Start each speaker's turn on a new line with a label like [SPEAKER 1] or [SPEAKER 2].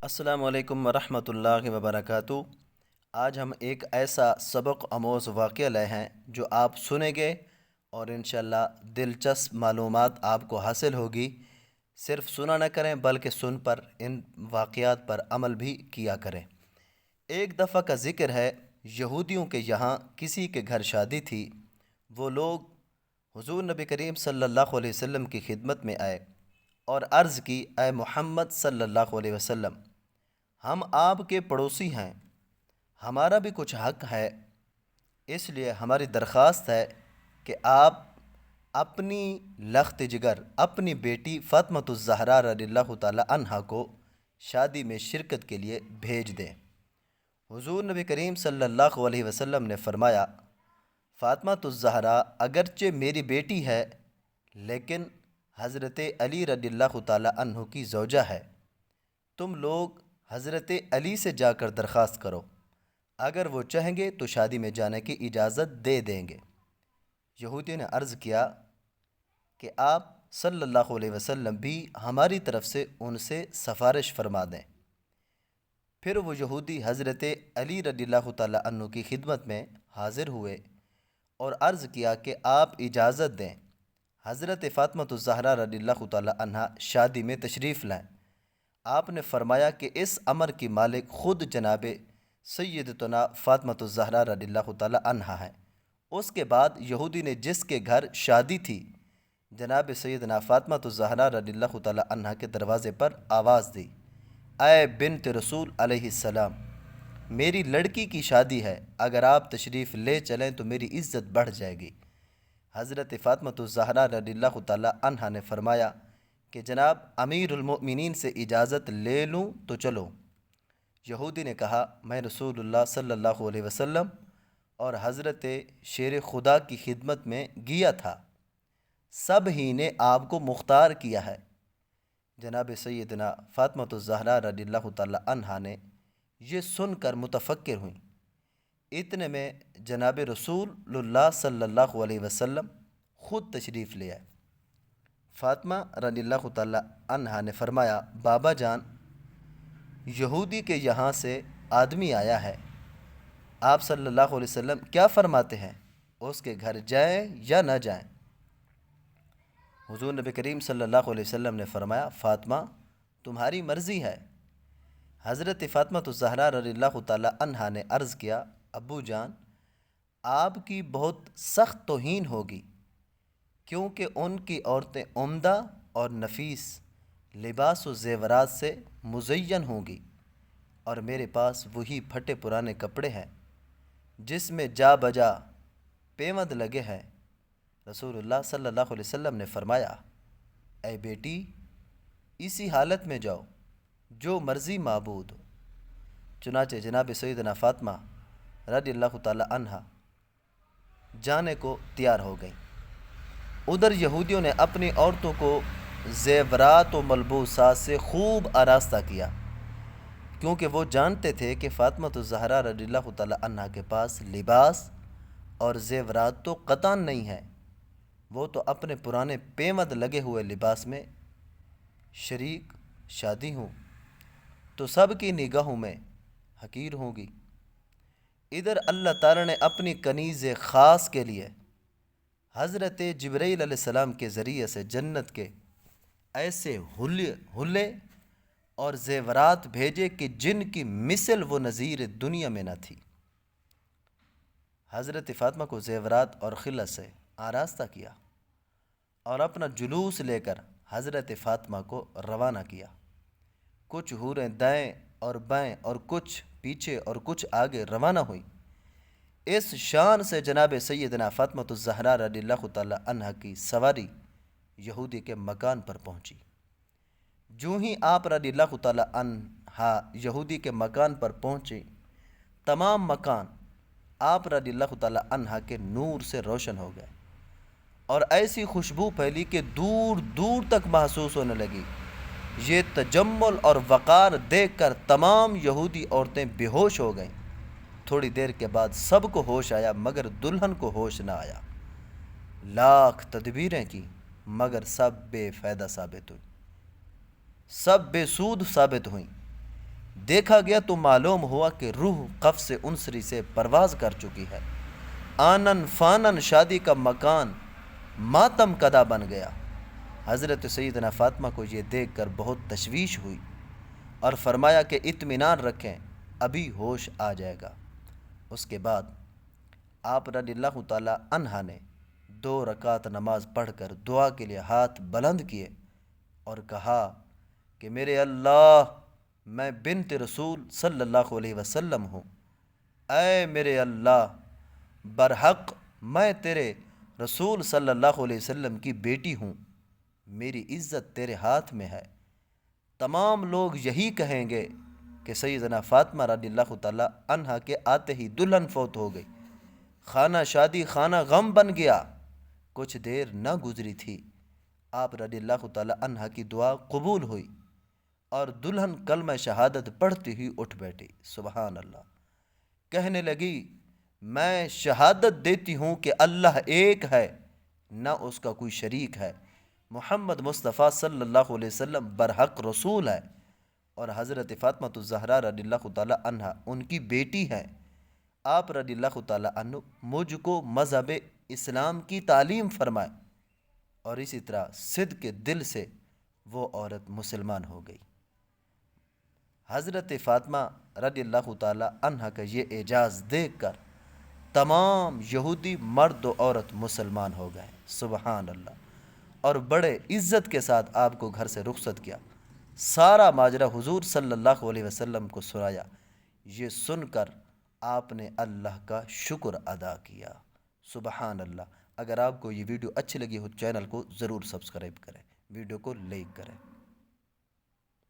[SPEAKER 1] السلام علیکم ورحمۃ اللہ وبرکاتہ۔ آج ہم ایک ایسا سبق آموز واقعہ لائے ہیں جو آپ سنیں گے اور انشاءاللہ دلچسپ معلومات آپ کو حاصل ہوگی۔ صرف سنا نہ کریں بلکہ سن پر ان واقعات پر عمل بھی کیا کریں۔ ایک دفعہ کا ذکر ہے، یہودیوں کے یہاں کسی کے گھر شادی تھی۔ وہ لوگ حضور نبی کریم صلی اللہ علیہ وسلم کی خدمت میں آئے اور عرض کی، اے محمد صلی اللہ علیہ وسلم، ہم آپ کے پڑوسی ہیں، ہمارا بھی کچھ حق ہے، اس لیے ہماری درخواست ہے کہ آپ اپنی لخت جگر اپنی بیٹی فاطمۃ الزہرا رضی اللہ تعالی عنہا کو شادی میں شرکت کے لیے بھیج دیں۔ حضور نبی کریم صلی اللہ علیہ وسلم نے فرمایا، فاطمۃ الزہرا اگرچہ میری بیٹی ہے لیکن حضرت علی رضی اللہ تعالی عنہ کی زوجہ ہے۔ تم لوگ حضرت علی سے جا کر درخواست کرو، اگر وہ چاہیں گے تو شادی میں جانے کی اجازت دے دیں گے۔ یہودی نے عرض کیا کہ آپ صلی اللہ علیہ وسلم بھی ہماری طرف سے ان سے سفارش فرما دیں۔ پھر وہ یہودی حضرت علی رضی اللہ تعالی عنہ کی خدمت میں حاضر ہوئے اور عرض کیا کہ آپ اجازت دیں، حضرت فاطمۃ الزہرا رضی اللہ تعالی عنہ شادی میں تشریف لائیں۔ آپ نے فرمایا کہ اس امر کی مالک خود جناب سیدتنا فاطمۃ الزہرا رضی اللہ تعالی عنہا ہیں۔ اس کے بعد یہودی نے جس کے گھر شادی تھی جناب سیدنا فاطمۃ الزہرا رضی اللہ تعالی عنہا کے دروازے پر آواز دی، اے بنت رسول علیہ السلام، میری لڑکی کی شادی ہے، اگر آپ تشریف لے چلیں تو میری عزت بڑھ جائے گی۔ حضرت فاطمۃ الزہرا رضی اللہ تعالی عنہا نے فرمایا کہ جناب امیر المؤمنین سے اجازت لے لوں تو چلو۔ یہودی نے کہا، میں رسول اللہ صلی اللہ علیہ وسلم اور حضرت شیر خدا کی خدمت میں گیا تھا، سب ہی نے آپ کو مختار کیا ہے۔ جناب سیدنا فاطمۃ الزہرا رضی اللہ تعالی عنہا نے یہ سن کر متفکر ہوئیں۔ اتنے میں جناب رسول اللہ صلی اللہ علیہ وسلم خود تشریف لے آئے۔ فاطمہ رضی اللہ تعالی عنہا نے فرمایا، بابا جان، یہودی کے یہاں سے آدمی آیا ہے، آپ صلی اللہ علیہ وسلم کیا فرماتے ہیں، اس کے گھر جائیں یا نہ جائیں؟ حضور نبی کریم صلی اللہ علیہ وسلم نے فرمایا، فاطمہ تمہاری مرضی ہے۔ حضرت فاطمۃ الزہرا رضی اللہ تعالی عنہا نے عرض کیا، ابو جان، آپ کی بہت سخت توہین ہوگی، کیونکہ ان کی عورتیں عمدہ اور نفیس لباس و زیورات سے مزین ہوں گی، اور میرے پاس وہی پھٹے پرانے کپڑے ہیں جس میں جا بجا پیوند لگے ہیں۔ رسول اللہ صلی اللہ علیہ وسلم نے فرمایا، اے بیٹی، اسی حالت میں جاؤ جو مرضی معبود ہو۔ چنانچہ جناب سیدنا فاطمہ رضی اللہ تعالی عنہا جانے کو تیار ہو گئیں۔ ادھر یہودیوں نے اپنی عورتوں کو زیورات و ملبوسات سے خوب آراستہ کیا، کیونکہ وہ جانتے تھے کہ فاطمۃ الزہرا رضی اللہ تعالی عنہا کے پاس لباس اور زیورات تو قطعاً نہیں ہیں، وہ تو اپنے پرانے پیوند لگے ہوئے لباس میں شریک شادی ہوں تو سب کی نگاہوں میں حقیر ہوگی۔ ادھر اللہ تعالی نے اپنی کنیز خاص کے لیے حضرت جبرائیل علیہ السلام کے ذریعے سے جنت کے ایسے حلے اور زیورات بھیجے کہ جن کی مثل و نظیر دنیا میں نہ تھی۔ حضرت فاطمہ کو زیورات اور خلعت سے آراستہ کیا اور اپنا جلوس لے کر حضرت فاطمہ کو روانہ کیا۔ کچھ حوریں دائیں اور بائیں اور کچھ پیچھے اور کچھ آگے روانہ ہوئیں۔ اس شان سے جناب سیدنا فاطمۃ الزہرا رضی اللہ تعالی عنہا کی سواری یہودی کے مکان پر پہنچی۔ جو ہی آپ رضی اللہ تعالی عنہا یہودی کے مکان پر پہنچے، تمام مکان آپ رضی اللہ تعالی عنہا کے نور سے روشن ہو گئے اور ایسی خوشبو پھیلی کہ دور دور تک محسوس ہونے لگی۔ یہ تجمل اور وقار دیکھ کر تمام یہودی عورتیں بے ہوش ہو گئیں۔ تھوڑی دیر کے بعد سب کو ہوش آیا مگر دلہن کو ہوش نہ آیا۔ لاکھ تدبیریں کی مگر سب بے فائدہ ثابت ہوئی، سب بے سود ثابت ہوئیں۔ دیکھا گیا تو معلوم ہوا کہ روح قفس انصری سے پرواز کر چکی ہے۔ آنن فانن شادی کا مکان ماتم کدا بن گیا۔ حضرت سیدنا فاطمہ کو یہ دیکھ کر بہت تشویش ہوئی اور فرمایا کہ اطمینان رکھیں، ابھی ہوش آ جائے گا۔ اس کے بعد آپ رضی اللہ تعالی عنہ نے 2 رکعت نماز پڑھ کر دعا کے لیے ہاتھ بلند کیے اور کہا کہ میرے اللہ، میں بنت رسول صلی اللہ علیہ وسلم ہوں۔ اے میرے اللہ، برحق میں تیرے رسول صلی اللہ علیہ وسلم کی بیٹی ہوں، میری عزت تیرے ہاتھ میں ہے۔ تمام لوگ یہی کہیں گے کہ سیدنا فاطمہ رضی اللہ تعالی عنہ کے آتے ہی دلہن فوت ہو گئی، خانہ شادی خانہ غم بن گیا۔ کچھ دیر نہ گزری تھی، آپ رضی اللہ تعالی عنہ کی دعا قبول ہوئی اور دلہن کلمہ شہادت پڑھتی ہوئی اٹھ بیٹھی۔ سبحان اللہ۔ کہنے لگی، میں شہادت دیتی ہوں کہ اللہ ایک ہے، نہ اس کا کوئی شریک ہے، محمد مصطفیٰ صلی اللہ علیہ وسلم برحق رسول ہے، اور حضرت فاطمہ الزہرا رضی اللہ تعالی عنہ ان کی بیٹی ہے۔ آپ رضی اللہ تعالی عنہ مجھ کو مذہب اسلام کی تعلیم فرمائے، اور اسی طرح صدق کے دل سے وہ عورت مسلمان ہو گئی۔ حضرت فاطمہ رضی اللہ تعالی عنہ کا یہ اعجاز دیکھ کر تمام یہودی مرد و عورت مسلمان ہو گئے۔ سبحان اللہ۔ اور بڑے عزت کے ساتھ آپ کو گھر سے رخصت کیا۔ سارا ماجرا حضور صلی اللہ علیہ وسلم کو سنایا۔ یہ سن کر آپ نے اللہ کا شکر ادا کیا۔ سبحان اللہ۔ اگر آپ کو یہ ویڈیو اچھی لگی ہو چینل کو ضرور سبسکرائب کریں، ویڈیو کو لائک کریں۔